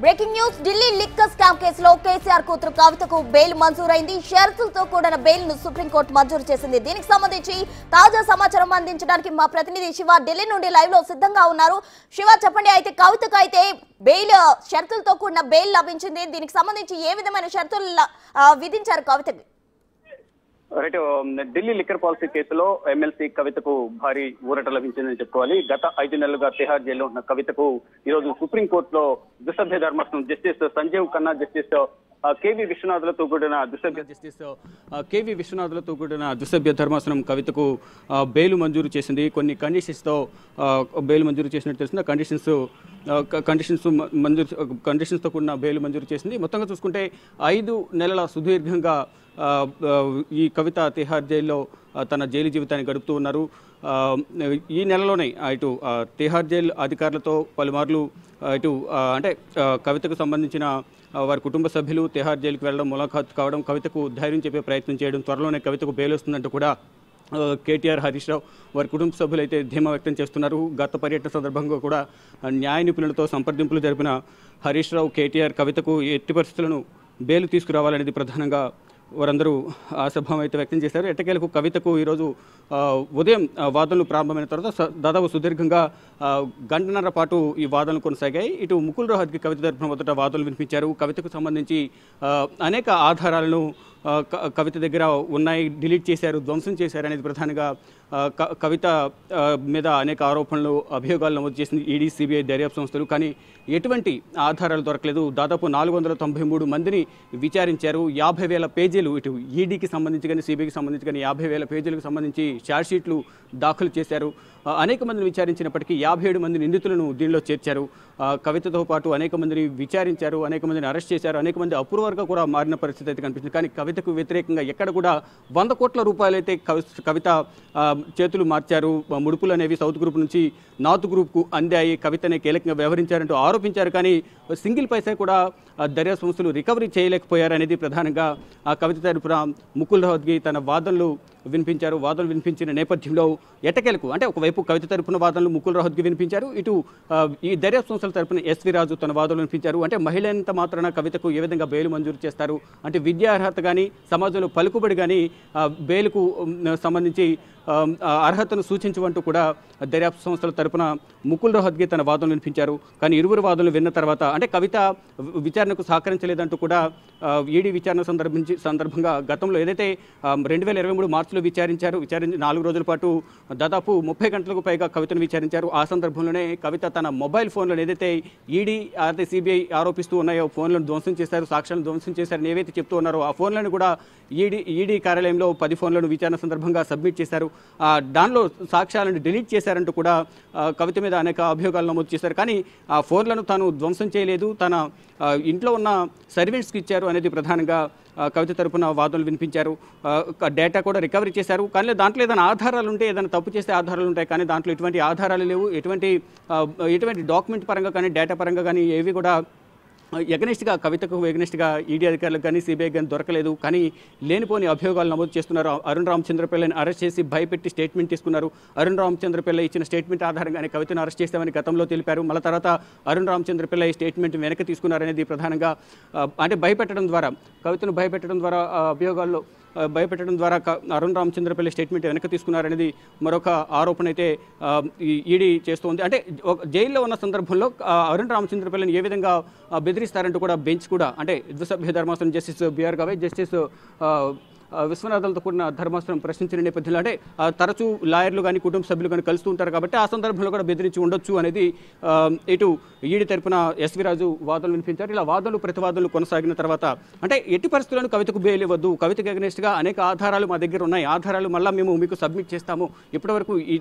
Breaking news Delhi liquor scam కేసులో కేసీఆర్ కూతురు కవితకు బెయిల్ మంజూరైంది. షరతులతో కూడిన బెయిల్ ను సుప్రీంకోర్టు మంజూరు చేసింది. దీనికి సంబంధించి తాజా సమాచారం అందించడానికి మా ప్రతినిధి శివ ఢిల్లీ నుండి లైవ్ లో సిద్ధంగా ఉన్నారు. శివ, చెప్పండి, అయితే కవితకు అయితే బెయిల్ షరతులతో కూడిన బెయిల్ లభించింది. దీనికి సంబంధించి ఏ విధమైన షరతులు విధించారు కవితకి? రైట్, ఢిల్లీ లిక్కర్ పాలసీ కేసులో ఎమ్మెల్సీ కవితకు భారీ ఊరట లభించిందని చెప్పుకోవాలి. గత 5 నెలలుగా తిహార్ జైల్లో ఉన్న కవితకు ఈ రోజు సుప్రీంకోర్టులో ద్విసభ్య ధర్మాసనం justice Sanjiv Khanna, justice KV విశ్వనాథ్లతో కూడిన ద్విసభ్య ధర్మాసనం కవితకు బెయిల్ మంజూరు చేసింది. కొన్ని కండిషన్స్తో బెయిల్ మంజూరు చేసినట్టు తెలిసింది. కండిషన్స్తో కూడిన బెయిల్ మంజూరు చేసింది. మొత్తంగా చూసుకుంటే 5 నెలల సుదీర్ఘంగా ఈ కవిత తిహార్ జైల్లో తన జైలు జీవితాన్ని గడుపుతూ ఉన్నారు. ఈ నెలలోనే ఇటు తిహార్ జైలు అధికారులతో పలుమార్లు ఇటు అంటే కవితకు సంబంధించిన వారి కుటుంబ సభ్యులు తిహార్ జైలుకు వెళ్ళడం, ములాఖాత్ కావడం, కవితకు ధైర్యం చెప్పే ప్రయత్నం చేయడం, త్వరలోనే కవితకు బెయిల్ వస్తుందంటూ కూడా కేటీఆర్, హరీష్ రావు వారి కుటుంబ సభ్యులు అయితే ధీమా వ్యక్తం చేస్తున్నారు. గత పర్యటన సందర్భంగా కూడా న్యాయ నిపుణులతో సంప్రదింపులు జరిపిన హరీష్ రావు, కేటీఆర్ కవితకు ఎట్టి పరిస్థితులను బెయిల్ తీసుకురావాలనేది ప్రధానంగా వారందరూ ఆశాభావం అయితే వ్యక్తం చేశారు. ఎట్టకేలకు కవితకు ఈరోజు ఉదయం వాదనలు ప్రారంభమైన తర్వాత దాదాపు సుదీర్ఘంగా గంటన్నర పాటు ఈ వాదనలు కొనసాగాయి. ఇటు ముకుల్ రోహత్గి కవిత తరఫున మొదట వాదనలు వినిపించారు. కవితకు సంబంధించి అనేక ఆధారాలను కవిత దగ్గర ఉన్నాయి, డిలీట్ చేశారు, ధ్వంసం చేశారు అనేది ప్రధానంగా కవిత మీద అనేక ఆరోపణలు, అభియోగాలు నమోదు చేసింది ఈడీ, సిబిఐ దర్యాప్తు సంస్థలు. కానీ ఎటువంటి ఆధారాలు దొరకలేదు. దాదాపు 493 మందిని విచారించారు. 50,000 పేజీలు ఇటు ఈడీకి సంబంధించి కానీ సిబిఐకి సంబంధించి కానీ 50,000 పేజీలకు సంబంధించి ఛార్జ్షీట్లు దాఖలు చేశారు. అనేక మందిని విచారించినప్పటికీ 57 మంది నిందితులను దీనిలో చేర్చారు. కవితతో పాటు అనేక మందిని విచారించారు, అనేక మందిని అరెస్ట్ చేశారు, అనేక మంది అప్రూవర్గా కూడా మారిన పరిస్థితి అయితే కనిపించింది. కానీ కవితకు వ్యతిరేకంగా ఎక్కడ కూడా 100 కోట్ల రూపాయలు అయితే కవిత చేతులు మార్చారు. ముడుపులు అనేవి సౌత్ గ్రూప్ నుంచి నార్త్ గ్రూప్కు అందాయి, కవితనే కీలకంగా వ్యవహరించారంటూ ఆరోపించారు. కానీ సింగిల్ పైసా కూడా దర్యాప్తు సంస్థలు రికవరీ చేయలేకపోయారనేది ప్రధానంగా ఆ కవిత తరపున ముకుల్ రోహత్గి తన వాదనలు వినిపించారు. వాదనలు వినిపించిన నేపథ్యంలో ఎట్టకేలకు అంటే ఒకవైపు కవిత తరపున వాదనలు ముకుల్ రోహత్గి వినిపించారు, ఇటు ఈ దర్యాప్తు సంస్థల తరపున ఎస్వి రాజు తన వాదనలు వినిపించారు. అంటే మహిళంత మాత్రాన కవితకు ఏ విధంగా బెయిల్ మంజూరు చేస్తారు, అంటే విద్యా అర్హత కానీ సమాజంలో పలుకుబడి కానీ బెయిల్కు సంబంధించి అర్హతను సూచించవంటూ కూడా దర్యాప్తు సంస్థల తరపున ముకుల్ రోహత్గి తన వాదనలు వినిపించారు. కానీ ఇరువురు వాదనలు విన్న తర్వాత అంటే కవిత విచారణకు సహకరించలేదంటూ కూడా ఈడీ విచారణ సందర్భంగా గతంలో ఏదైతే 2023 మార్చిలో విచారించి 4 రోజుల పాటు దాదాపు 30 గంటలకు పైగా కవితను విచారించారు. ఆ సందర్భంలోనే కవిత తన మొబైల్ ఫోన్లను ఏదైతే ఈడీ అదే సిబిఐ ఆరోపిస్తూ ఉన్నాయో ఫోన్లను ధ్వంసం చేశారు, సాక్ష్యాలను ధ్వంసం చేశారని ఏవైతే చెప్తూ ఉన్నారో ఆ ఫోన్లను కూడా ఈడీ కార్యాలయంలో 10 ఫోన్లను విచారణ సందర్భంగా సబ్మిట్ చేశారు. దానిలో సాక్ష్యాలను డిలీట్ చేశారంటూ కూడా కవిత మీద అనేక అభియోగాలు నమోదు చేశారు. కానీ ఆ ఫోన్లను తాను ధ్వంసం చేయలేదు, తన ఇంట్లో ఉన్న సర్వెంట్స్కి ఇచ్చారు అనేది ప్రధానంగా కవిత తరపున వాదనలు వినిపించారు. డేటా కూడా రికవరీ చేశారు. కానీ దాంట్లో ఏదైనా ఆధారాలు ఉంటే, ఏదైనా తప్పు చేసే ఆధారాలు ఉంటాయి, కానీ దాంట్లో ఎటువంటి ఆధారాలు లేవు. ఎటువంటి డాక్యుమెంట్ పరంగా కానీ డేటా పరంగా కానీ ఏవి కూడా ఎగనెస్ట్గా కవితకు ఎగనెస్ట్గా ఈడీ అధికారులకు కానీ సిబిఐ కానీ దొరకలేదు. కానీ లేనిపోని అభియోగాలు నమోదు చేస్తున్నారు. అరుణ్ రామచంద్రపిల్లని అరెస్ట్ చేసి భయపెట్టి స్టేట్మెంట్ తీసుకున్నారు. అరుణ్ రామచంద్రపిల్ల ఇచ్చిన స్టేట్మెంట్ ఆధారంగానే కవితను అరెస్ట్ చేస్తామని గతంలో తెలిపారు. మళ్ళీ తర్వాత అరుణ్ రామచంద్రపిల్ల ఈ స్టేట్మెంట్ వెనక్కి తీసుకున్నారనేది ప్రధానంగా అంటే భయపెట్టడం ద్వారా, కవితను భయపెట్టడం ద్వారా అభియోగాల్లో భయపెట్టడం ద్వారా అరుణ్ రామచంద్రపల్లి స్టేట్మెంట్ వెనక్కి తీసుకున్నారనేది మరొక ఆరోపణ అయితే ఈడీ చేస్తోంది. అంటే జైల్లో ఉన్న సందర్భంలో అరుణ్ రామచంద్రపల్లిని ఏ విధంగా బెదిరిస్తారంటూ కూడా బెంచ్ కూడా అంటే ద్విసభ్య ధర్మాసనం జస్టిస్ బిఆర్ గవై, జస్టిస్ విశ్వనాథ్లతో కూడిన ధర్మాసనం ప్రశ్నించిన నేపథ్యంలో అంటే తరచూ లాయర్లు కానీ కుటుంబ సభ్యులు కానీ కలుస్తూ ఉంటారు కాబట్టి ఆ సందర్భంలో కూడా బెదిరించి ఉండొచ్చు అనేది ఇటు ఈడీ తరపున ఎస్వి రాజు వాదనలు వినిపించారు. ఇలా వాదనలు ప్రతివాదనలు కొనసాగిన తర్వాత అంటే ఎట్టి పరిస్థితులను కవితకు బెయిల్ ఇవ్వద్దు, కవితకు అగెనెస్ట్గా అనేక ఆధారాలు మా దగ్గర ఉన్నాయి, ఆధారాలు మళ్ళీ మేము మీకు సబ్మిట్ చేస్తాము, ఇప్పటివరకు ఈ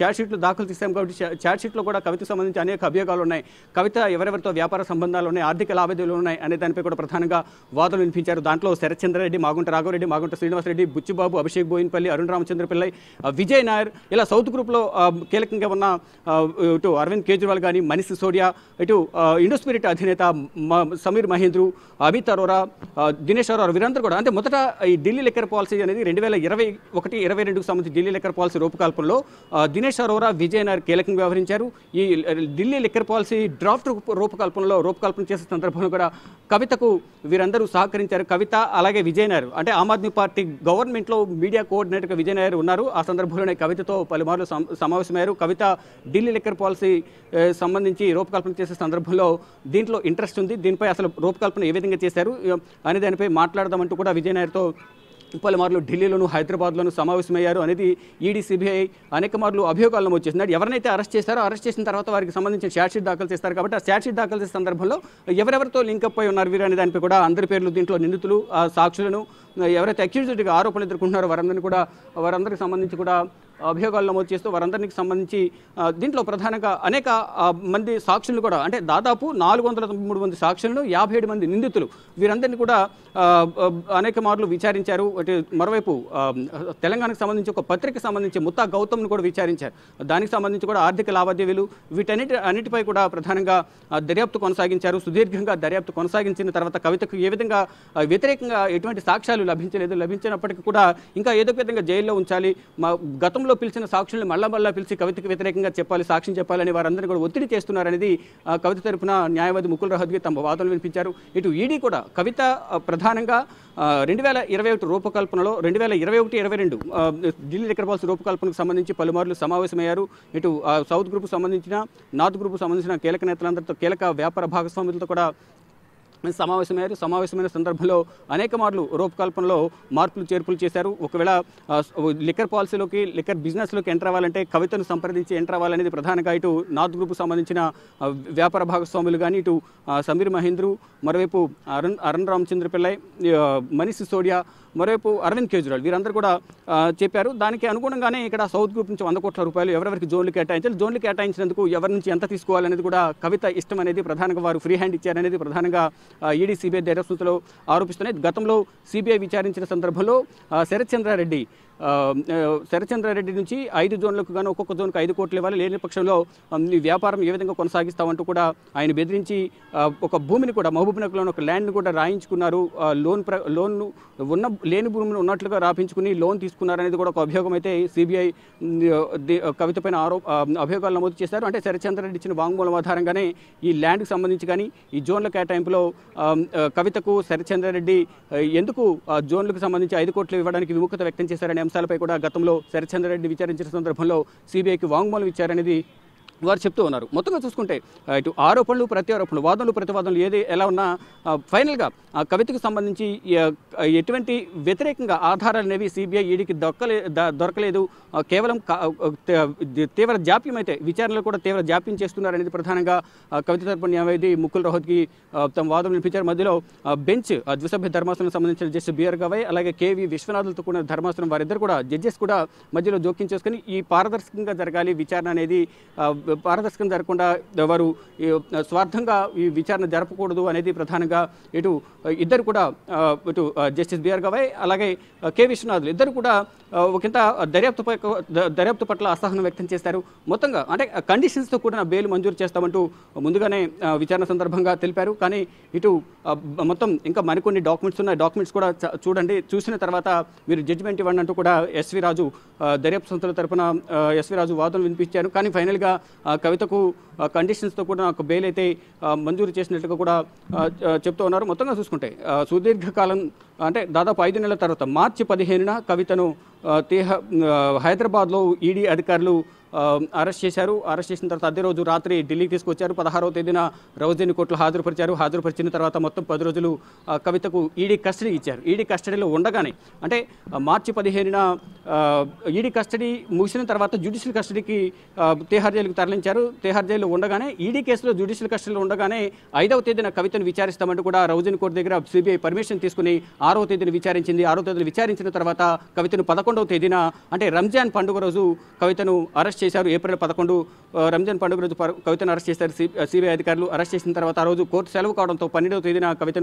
ఛార్జ్షీట్లు దాఖలు చేస్తాము కాబట్టి ఛార్జ్షీట్లో కూడా కవితకు సంబంధించి అనేక అభియోగాలు ఉన్నాయి, కవిత ఎవరెవరితో వ్యాపార సంబంధాలు ఉన్నాయి, ఆర్థిక లావాదేవీలు ఉన్నాయి అనే దానిపై కూడా ప్రధానంగా వాదనలు వినిపించారు. దాంట్లో శరత్చంద్రారెడ్డి, మాగుంట రాఘవరెడ్డి రెడ్డి, మాగుంట శ్రీనివాసరెడ్డి, బుచ్చిబాబు, అభిషేక్ బోయినపల్లి, అరుణ్ రామచంద్ర పిల్లై, విజయ్ నాయర్, ఇలా సౌత్ గ్రూప్లో కీలకంగా ఉన్న ఇటు అరవింద్ కేజ్రీవాల్ కానీ, మనీష్ సిసోడియా, ఇటు ఇండోస్పిరిట్ అధినేత సమీర్ మహేంద్రు, అమిత్ అరోరా, దినేష్ అరోరా, వీరందరూ కూడా అంటే మొదట ఈ ఢిల్లీ లిక్కర్ పాలసీ అనేది 2021-22కు సంబంధించి ఢిల్లీ లిక్కర్ పాలసీ రూపకల్పనలో దినేష్ అరోరా, విజయ్ నాయర్ కీలకంగా వ్యవహరించారు. ఈ ఢిల్లీ లిక్కర్ పాలసీ డ్రాఫ్ట్ రూపకల్పన చేసే సందర్భంలో కూడా కవితకు వీరందరూ సహకరించారు. కవిత అలాగే విజయ్ నాయర్ అంటే ఆమ్ ఆద్మీ పార్టీ గవర్నమెంట్లో మీడియా కోఆర్డినేటర్గా విజయ్ నాయర్ ఉన్నారు. ఆ సందర్భంలోనే కవితతో పలుమార్లు సమావేశమయ్యారు. కవిత ఢిల్లీ లిక్కర్ పాలసీ సంబంధించి రూపకల్పన చేసే సందర్భంలో దీంట్లో ఇంట్రెస్ట్ ఉంది, దీనిపై అసలు రూపకల్పన ఏ విధంగా చేశారు అనే దానిపై మాట్లాడదామంటూ కూడా విజయ్ నాయర్తో పలుమార్లు ఢిల్లీలోను, హైదరాబాద్లోను సమావేశమయ్యారు అనేది ఈడీ, సిబిఐ అనేక మార్లు అభియోగాలు నమోదు చేస్తున్నారు. ఎవరినైతే అరెస్ట్ చేశారో అరెస్ట్ చేసిన తర్వాత వారికి సంబంధించిన ఛార్జ్షీట్ దాఖలు చేస్తారు. కాబట్టి ఆ ఛార్జ్షీట్ దాఖలు చేసే సందర్భంలో ఎవరెవరితో లింకప్ అయి ఉన్నారు వీరు అనే దానిపై కూడా అందరి పేర్లు దీంట్లో నిందితులు, సాక్షులను, ఎవరైతే అక్యూజ్డ్గా ఆరోపణలు ఎదుర్కొంటున్నారో వారందరికీ సంబంధించి కూడా అభియోగాలు నమోదు చేస్తూ వారందరికి సంబంధించి దీంట్లో ప్రధానంగా అనేక మంది సాక్షులు కూడా అంటే దాదాపు 493 మంది సాక్షులను, 57 మంది నిందితులు వీరందరినీ కూడా అనేక మార్లు విచారించారు. మరోవైపు తెలంగాణకు సంబంధించి ఒక పత్రికకు సంబంధించి ముత్తా గౌతమ్ను కూడా విచారించారు. దానికి సంబంధించి కూడా ఆర్థిక లావాదేవీలు అన్నిటిపై కూడా ప్రధానంగా దర్యాప్తు కొనసాగించారు. సుదీర్ఘంగా దర్యాప్తు కొనసాగించిన తర్వాత కవితకు ఏ విధంగా వ్యతిరేకంగా ఎటువంటి సాక్ష్యాలు లభించినప్పటికీ కూడా ఇంకా ఏదో విధంగా జైల్లో ఉంచాలి, గతంలో పిలిచిన సాక్షుల్ని మళ్ళా పిలిచి కవితకు వ్యతిరేకంగా చెప్పాలి, సాక్ష్యం చెప్పాలని వారందరూ కూడా ఒత్తిడి చేస్తున్నారనేది కవిత తరపున న్యాయవాది ముకుల్ రోహత్గి తమ వాదనలు వినిపించారు. ఇటు ఈడీ కూడా కవిత ప్రధానంగా 2021 రూపకల్పనలో 2021-22 ఢిల్లీ లిక్కర్ పాలసీ రూపకల్పనకు సంబంధించి పలుమార్లు సమావేశమయ్యారు. ఇటు సౌత్ గ్రూప్ సంబంధించిన, నార్త్ గ్రూప్ సంబంధించిన కీలక నేతలందరితో, కీలక వ్యాపార భాగస్వాములతో కూడా సమావేశమైన సందర్భంలో అనేక మార్లు రూపకల్పనలో మార్పులు చేర్పులు చేశారు. ఒకవేళ లిక్కర్ పాలసీలోకి, లిక్కర్ బిజినెస్లోకి ఎంటర్ అవ్వాలంటే కవితను సంప్రదించి ఎంటర్ అవ్వాలనేది ప్రధానంగా ఇటు నార్త్ గ్రూప్ సంబంధించిన వ్యాపార భాగస్వాములు కానీ, ఇటు సమీర్ మహేంద్రు, మరోవైపు అరుణ్ రామచంద్ర పిల్లై, మనీష్ సిసోడియా, మరోవైపు అరవింద్ కేజ్రీవాల్ వీరందరూ కూడా చెప్పారు. దానికి అనుగుణంగానే ఇక్కడ సౌత్ గ్రూప్ నుంచి 100 కోట్ల రూపాయలు ఎవరెవరికి జోన్లు కేటాయించాలి, జోన్లు కేటాయించినందుకు ఎవరి నుంచి ఎంత తీసుకోవాలనేది కూడా కవిత ఇష్టం అనేది ప్రధానంగా వారు ఫ్రీ హ్యాండ్ ఇచ్చారనేది ప్రధానంగా ఈడీ, సిబిఐ దర్యాప్తులో ఆరోపిస్తున్నాయి. గతంలో సిబిఐ విచారించిన సందర్భంలో శరత్చంద్రారెడ్డి నుంచి 5 జోన్లకు గాను ఒక్కొక్క జోన్కు 5 కోట్లు ఇవ్వాలి, లేని పక్షంలో వ్యాపారం ఏ విధంగా కొనసాగిస్తామంటూ కూడా ఆయన బెదిరించి ఒక భూమిని కూడా మహబూబ్నగర్లోని ఒక ల్యాండ్ని కూడా రాయించుకున్నారు. లేని భూమిని ఉన్నట్లుగా రాపించుకుని లోన్ తీసుకున్నారనేది కూడా ఒక అభియోగం అయితే సిబిఐ కవిత పైన అభియోగాలు నమోదు చేశారు. అంటే శరత్చంద్రారెడ్డి ఇచ్చిన వాంగ్మూలం ఆధారంగానే ఈ ల్యాండ్కి సంబంధించి కానీ ఈ జోన్ల కేటాయింపులో కవితకు శరత్చంద్రారెడ్డి ఎందుకు జోన్లకు సంబంధించి 5 కోట్లు ఇవ్వడానికి విముఖత వ్యక్తం చేశారనే అంశాలపై కూడా గతంలో శరత్చంద్రారెడ్డి విచారించిన సందర్భంలో సిబిఐకి వాంగ్మూలం ఇచ్చారనేది వారు చెప్తూ ఉన్నారు. మొత్తంగా చూసుకుంటే ఇటు ఆరోపణలు, ప్రత్యారోపణలు, వాదనలు, ప్రతివాదనలు ఎలా ఉన్నా ఫైనల్గా కవితకు సంబంధించి ఎటువంటి వ్యతిరేకంగా ఆధారాలు అనేవి సిబిఐ, ఈడీకి దొరకలేదు. కేవలం తీవ్ర జాప్యం అయితే విచారణలో కూడా తీవ్ర జాప్యం చేస్తున్నారనేది ప్రధానంగా కవిత తరపున న్యాయవాది ముకుల్ రోహత్గి తమ వాదనలు వినిపించారు. మధ్యలో బెంచ్ ద్విసభ్య ధర్మాసనం సంబంధించిన జస్టిస్ బిఆర్ గవాయ్ అలాగే కేవీ విశ్వనాథులతో కూడిన ధర్మాసనం వారిద్దరు కూడా జడ్జెస్ కూడా మధ్యలో జోక్యం చేసుకుని ఈ పారదర్శకంగా జరగాలి విచారణ అనేది, పారదర్శకం జరగకుండా వారు స్వార్థంగా ఈ విచారణ జరపకూడదు అనేది ప్రధానంగా ఇద్దరు కూడా ఇటు జస్టిస్ బిఆర్ గవాయ్ అలాగే కె విశ్వనాథులు ఇద్దరు కూడా ఒకంత దర్యాప్తు పట్ల అసహనం వ్యక్తం చేశారు. మొత్తంగా అంటే కండిషన్స్తో కూడిన బెయిల్ మంజూరు చేస్తామంటూ ముందుగానే విచారణ సందర్భంగా తెలిపారు. కానీ ఇటు మొత్తం ఇంకా మరికొన్ని డాక్యుమెంట్స్ ఉన్నాయి, డాక్యుమెంట్స్ కూడా చూడండి, చూసిన తర్వాత మీరు జడ్జిమెంట్ ఇవ్వండి అంటూ కూడా ఎస్వి రాజు దర్యాప్తు సంస్థల తరపున ఎస్వి రాజు వాదనలు వినిపించారు. కానీ ఫైనల్గా కవితకు కండిషన్స్తో కూడా ఒక బెయిల్ అయితే మంజూరు చేసినట్లుగా కూడా చెప్తూ ఉన్నారు. మొత్తంగా చూసుకుంటే సుదీర్ఘకాలం అంటే దాదాపు 5 నెలల తర్వాత మార్చి 15న కవితను హైదరాబాద్లో ఈడీ అధికారులు అరెస్ట్ చేశారు. అరెస్ట్ చేసిన తర్వాత అదే రోజు రాత్రి ఢిల్లీకి తీసుకొచ్చారు. 16వ తేదీన రౌజేని కోర్టులో హాజరుపరిచిన తర్వాత మొత్తం 10 రోజులు కవితకు ఈడీ కస్టడీ ఇచ్చారు. ఈడీ కస్టడీలో ఉండగానే అంటే మార్చి 15న ఈడీ కస్టడీ ముగిసిన తర్వాత జ్యుడిషియల్ కస్టడీకి తిహార్ జైలుకు తరలించారు. తిహార్ జైల్లో ఉండగానే ఈడీ కేసులో జ్యుడిషియల్ కస్టడీలో ఉండగానే 5వ తేదీన కవితను విచారిస్తామంటూ కూడా రౌజేని కోర్టు దగ్గర సిబిఐ పర్మిషన్ తీసుకుని 6వ తేదీన విచారించింది. 6వ తేదీన విచారించిన తర్వాత కవితను 11వ తేదీన అంటే రంజాన్ పండుగ రోజు కవితను అరెస్ట్ చేశారు. ఏప్రిల్ 11 రంజాన్ పండుగ రోజు కవితను అరెస్ట్ చేశారు సిబిఐ అధికారులు. అరెస్ట్ చేసిన తర్వాత ఆ రోజు కోర్టు సెలవు కావడంతో 12వ తేదీన కవితను